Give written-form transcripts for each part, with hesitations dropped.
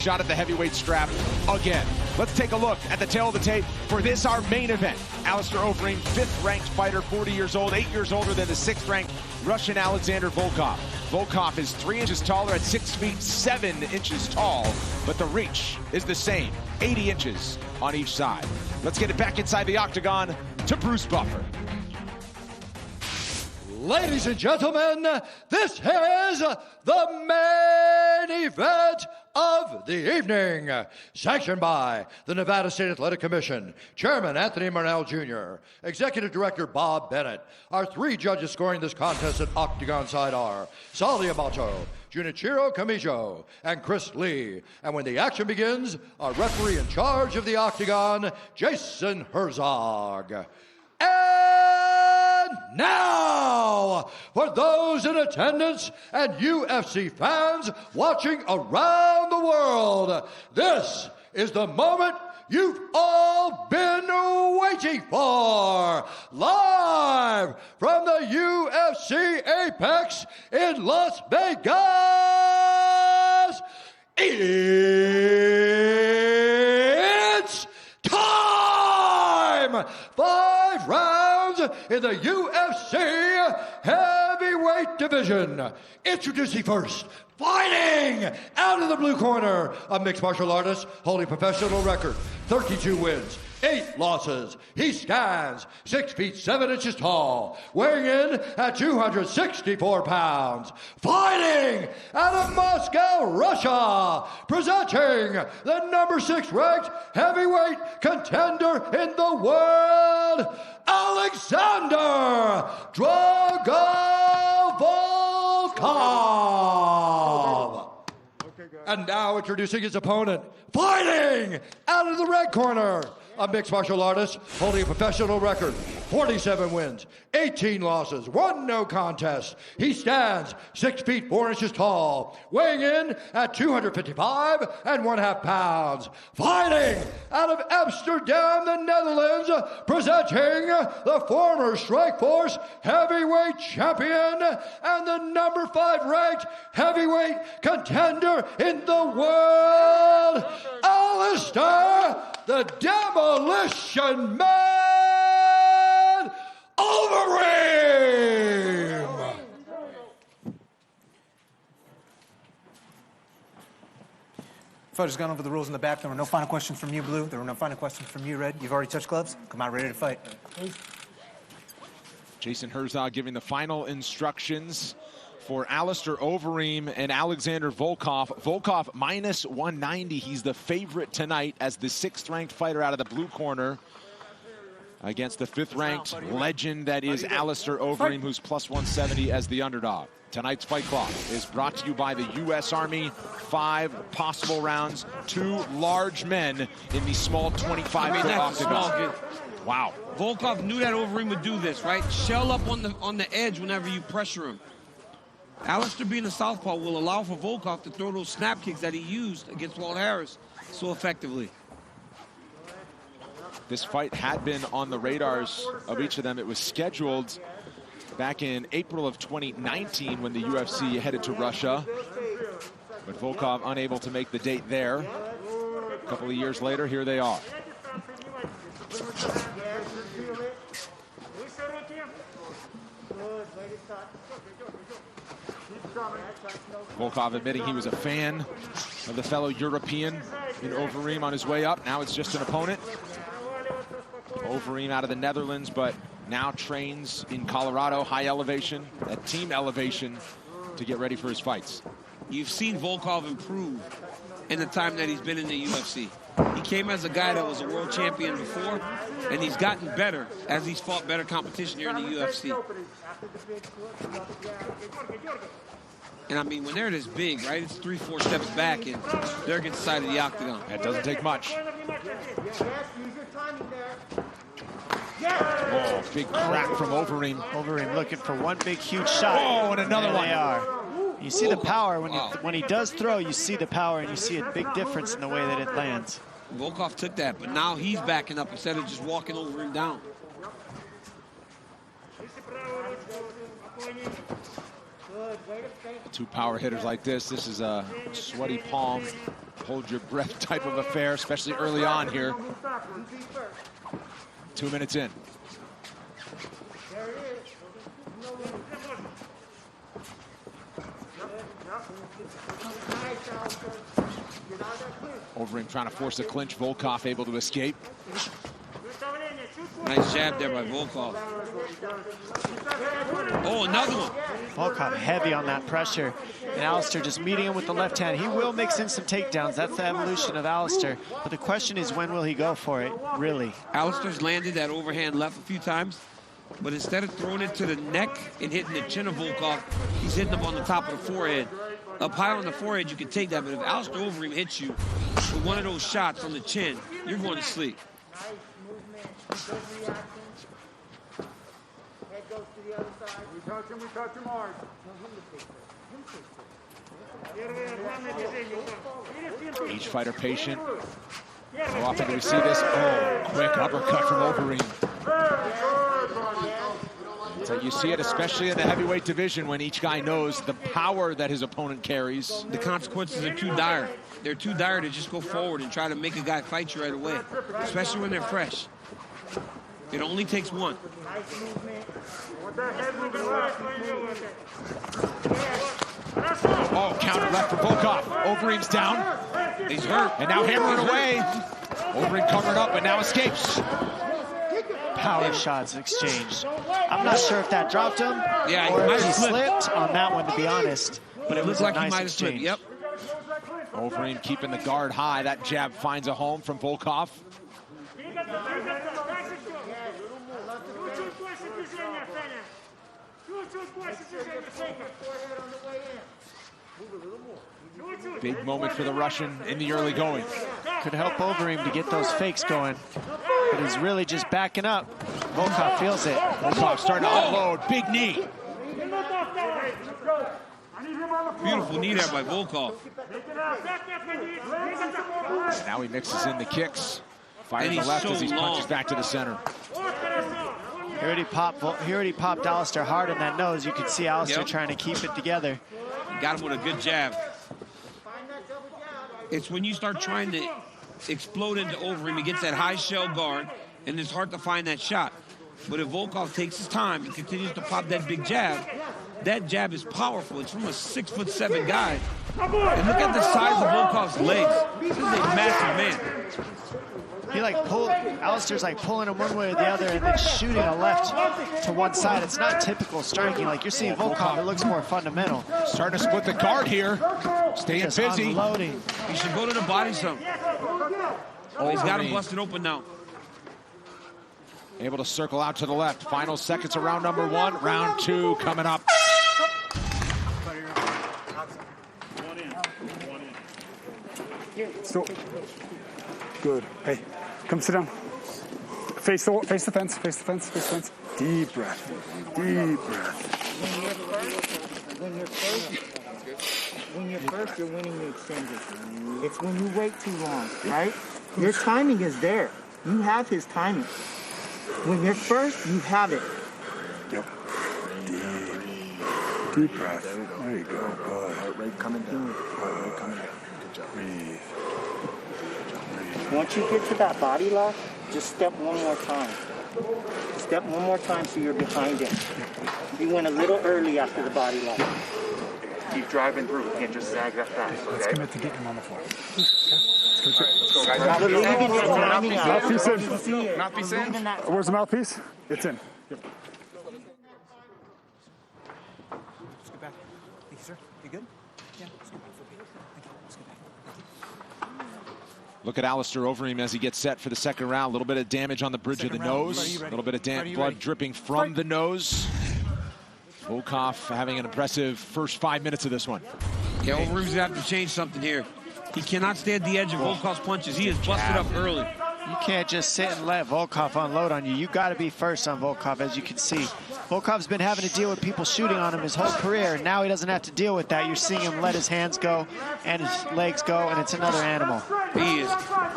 shot at the heavyweight strap again. Let's take a look at the tail of the tape for this, our main event. Alistair Overeem, 5th-ranked fighter, 40 years old, 8 years older than the 6th-ranked Russian Alexander Volkov. Volkov is 3 inches taller at 6 feet 7 inches tall, but the reach is the same, 80 inches on each side. Let's get it back inside the octagon to Bruce Buffer. Ladies and gentlemen, this is the main event of the evening, sanctioned by the Nevada State Athletic Commission, Chairman Anthony Marnell Jr., Executive Director Bob Bennett. Our 3 judges scoring this contest at octagon side are Sal Diamato, Junichiro Kamijo, and Chris Lee. And when the action begins, our referee in charge of the octagon, Jason Herzog. And now, for those in attendance and UFC fans watching around the world, this is the moment you've all been waiting for. Live from the UFC Apex in Las Vegas, it's time! 5 rounds in the UFC heavyweight division. Introducing first, fighting out of the blue corner, a mixed martial artist holding professional record, 32 wins, 8 losses. He stands 6 feet 7 inches tall, weighing in at 264 pounds. Fighting out of Moscow, Russia, presenting the number 6 ranked heavyweight contender in the world, Alexander Drago Volkov. And now introducing his opponent, fighting out of the red corner, a mixed martial artist holding a professional record, 47 wins, 18 losses, 1 no contest. He stands 6 feet 4 inches tall, weighing in at 255 1/2 pounds. Fighting out of Amsterdam, the Netherlands, presenting the former Strikeforce heavyweight champion and the number 5 ranked heavyweight contender in the world, Alistair the Demolition Man Overeem. Fighters gone over the rules in the back. There were no final questions from you, Blue. There were no final questions from you, Red. You've already touched gloves. Come out ready to fight. Jason Herzog giving the final instructions for Alistair Overeem and Alexander Volkov. Volkov minus 190. He's the favorite tonight as the 6th-ranked fighter out of the blue corner against the 5th-ranked legend that is Alistair Overeem, who's plus 170 as the underdog. Tonight's fight clock is brought to you by the U.S. Army. 5 possible rounds, 2 large men in the small 25-foot octagon. Wow. Volkov knew that Overeem would do this, right? Shell up on the edge whenever you pressure him. Alistair being a southpaw will allow for Volkov to throw those snap kicks that he used against Walt Harris so effectively. This fight had been on the radars of each of them. It was scheduled back in April of 2019 when the UFC headed to Russia. But Volkov unable to make the date there. A couple of years later, here they are. Volkov admitting he was a fan of the fellow European in Overeem on his way up. Now it's just an opponent. Overeem out of the Netherlands, but now trains in Colorado, high elevation, at team elevation, to get ready for his fights. You've seen Volkov improve in the time that he's been in the UFC. He came as a guy that was a world champion before, and he's gotten better as he's fought better competition here in the UFC. And I mean, when they're this big, right, it's 3-4 steps back, and they're against the side of the octagon. That doesn't take much. Oh, big crack from Overeem. Overeem looking for one big, huge shot. Oh, and another one. They are. You see the power when he does throw. You see the power, and you see a big difference in the way that it lands. Volkov took that, but now he's backing up instead of just walking Overeem down. Two power hitters like this is a sweaty palm, hold your breath type of affair, especially early on here. 2 minutes in. Overeem trying to force a clinch. Volkov able to escape. Nice jab there by Volkov. Oh, another one. Volkov heavy on that pressure. And Alistair just meeting him with the left hand. He will mix in some takedowns. That's the evolution of Alistair. But the question is, when will he go for it, really? Alistair's landed that overhand left a few times, but instead of throwing it to the neck and hitting the chin of Volkov, he's hitting him on the top of the forehead. Up high on the forehead, you can take that, but if Alistair Overeem hits you with one of those shots on the chin, you're going to sleep. We touch him hard. Each fighter patient. How often do we see this? Oh, quick uppercut from Overeem. So you see it especially in the heavyweight division when each guy knows the power that his opponent carries. The consequences are too dire. They're too dire to just go forward and try to make a guy fight you right away, especially when they're fresh. It only takes one. Oh, counter left for Volkov. Overeem's down. He's hurt. And now hammering away. Overeem covered up and now escapes. Power shots exchanged. I'm not sure if that dropped him Yeah, or he might if he have slipped. slipped on that one, to be honest. But it Looks was like a he nice might have slipped. exchange. Yep. Overeem keeping the guard high. That jab finds a home from Volkov. Big moment for the Russian in the early going. Could help Overeem to get those fakes going. But he's really just backing up. Volkov feels it. Volkov starting to unload. Big knee. Beautiful knee there by Volkov. Now he mixes in the kicks. Fires And the he's left so as he punches long. back to the center. He already popped Alistair hard in that nose. You could see Alistair Yep. trying to keep it together. Got him with a good jab. It's when you start trying to explode into Overeem, he gets that high shell guard, and it's hard to find that shot. But if Volkov takes his time and continues to pop that big jab, that jab is powerful. It's from a 6'7" guy. And look at the size of Volkov's legs. This is a massive man. He Alistair's like pulling him one way or the other and then shooting a left to one side. It's not typical striking like you're seeing Volkov. It looks more fundamental. Starting to split the guard here. Staying Just busy. unloading. He should go to the body some. Oh, he's got him Overeem busted open now. able to circle out to the left. Final seconds of round number one. Round two coming up. So good. Hey, come sit down. Face the fence. Face the fence. Deep breath. Deep breath. When you're first, you're winning the exchanges. It's when you wait too long, right? Your timing is there. You have his timing. When you're first, you have it. Yep. Deep breath. There you go. Good. Heart rate coming down. Heart rate coming down. Good job. Breathe. Once you get to that body lock, just step one more time. Step one more time so you're behind him. You went a little early after the body lock. Keep driving through. You can't just zag that fast. Okay? Let's commit to getting him on the floor. Let's go, guys. Believe in your timing. Mouthpiece in. Mouthpiece in. Where's the mouthpiece? It's in. Yep. Let's get back. Thank you, sir. You good? Yeah, let's get back. Thank you. Let's get back. Look at Alistair Overeem as he gets set for the second round. A little bit of damage on the bridge of the Second round. nose. Are you A ready? little bit of Are you blood ready? dripping from the nose. Volkov having an impressive first 5 minutes of this one. Yeah, Overeem's gonna have to change something here. He cannot stay at the edge of Volkov's punches. He is busted up early. You can't just sit and let Volkov unload on you. You got to be first on Volkov, as you can see. Volkov's been having to deal with people shooting on him his whole career, and now he doesn't have to deal with that. You're seeing him let his hands go and his legs go, and it's another animal.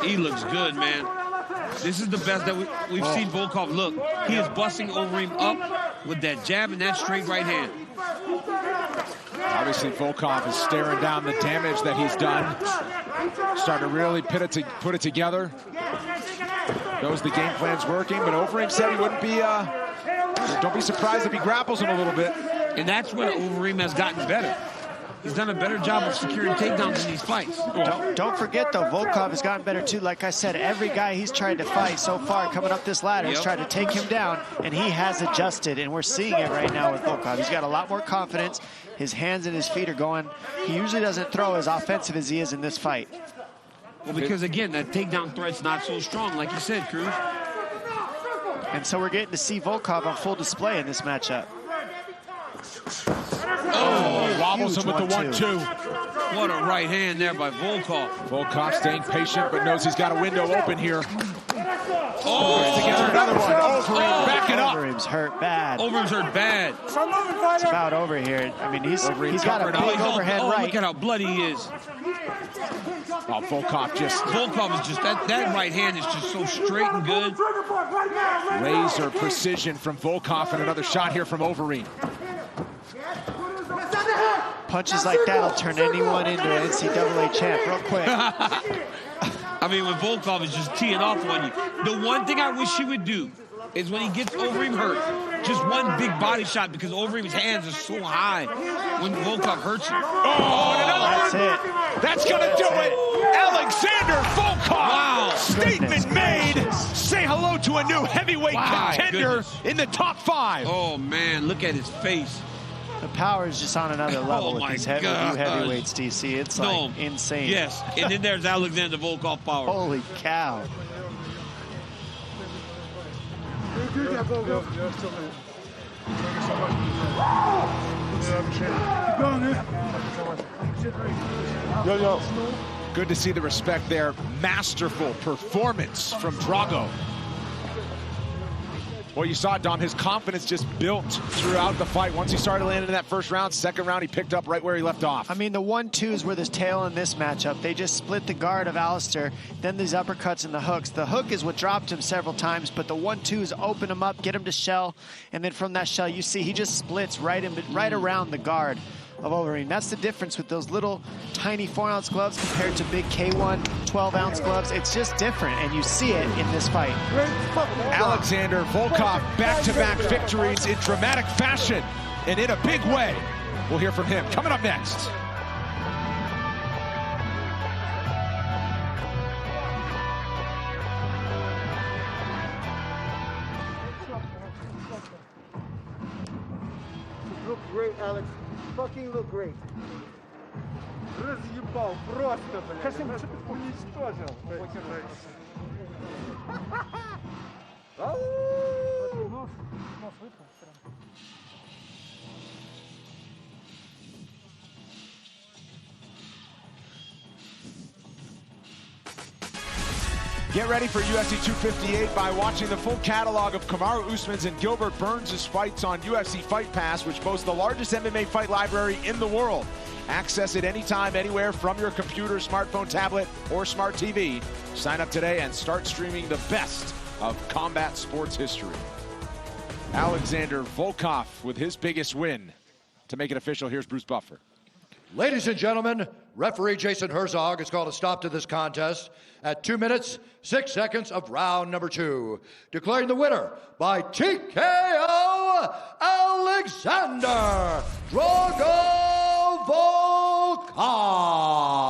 He looks good, man. This is the best that we've seen Volkov look. He is busting Overeem up with that jab and that straight right hand. Obviously, Volkov is staring down the damage that he's done. Starting to really put it together. Knows the game plan's working, but Overeem said he wouldn't be, don't be surprised if he grapples him a little bit. And that's where Overeem has gotten better. He's done a better job of securing takedowns in these fights. Don't forget, though, Volkov has gotten better, too. Like I said, every guy he's tried to fight so far coming up this ladder has tried to take him down, and he has adjusted, and we're seeing it right now with Volkov. He's got a lot more confidence. His hands and his feet are going. He usually doesn't throw as offensive as he is in this fight. Well, because, again, that takedown threat's not so strong, like you said, Cruz. And so we're getting to see Volkov on full display in this matchup. Oh, wobbles him with the 1-2. What a right hand there by Volkov. Volkov staying patient, but knows he's got a window open here. Oh, together another one. Overeem backing up. Overeem's hurt bad. Overeem's hurt bad. It's about over here. I mean, he's got a big overhead right. Look at how bloody he is. Oh, Volkov is just, that right hand is just so straight and good. Razor precision from Volkov, and another shot here from Overeem. Punches like that'll turn anyone into an NCAA champ real quick. I mean, when Volkov is just teeing off on you. The one thing I wish he would do is when he gets Overeem hurt, just one big body shot, because Overeem's hands are so high when Volkov hurts him. Oh, and another That's one. it. That's gonna do it. Alexander Volkov. Wow. Statement made. Say hello to a new heavyweight contender in the top 5. Oh, man, look at his face. The power is just on another level with these new heavyweights, DC. It's like insane. Yes, and then there's Alexander Volkov power. Holy cow. Good to see the respect there. Masterful performance from Drago. Well, you saw, Dom, his confidence just built throughout the fight. Once he started landing in that first round, second round, he picked up right where he left off. I mean, the 1-2s were the tail in this matchup. They just split the guard of Alistair, then these uppercuts and the hooks. The hook is what dropped him several times, but the 1-2s open him up, get him to shell, and then from that shell, you see he just splits right around the guard of Overeem. That's the difference with those little tiny 4-ounce gloves compared to big K1 12-ounce gloves. It's just different, and you see it in this fight. Alexander Volkov, back-to-back victories in dramatic fashion and in a big way. We'll hear from him coming up next. Look great, Alex. Fucking look great. Разъебал просто, блядь. Кашин, что ты уничтожил? Get ready for UFC 258 by watching the full catalog of Kamaru Usman's and Gilbert Burns' fights on UFC Fight Pass, which boasts the largest MMA fight library in the world. Access it anytime, anywhere from your computer, smartphone, tablet, or smart TV. Sign up today and start streaming the best of combat sports history. Alexander Volkov with his biggest win. To make it official, here's Bruce Buffer. Ladies and gentlemen, referee Jason Herzog has called a stop to this contest at 2 minutes, 6 seconds of round number 2. Declaring the winner by TKO, Alexander Drago Volkov.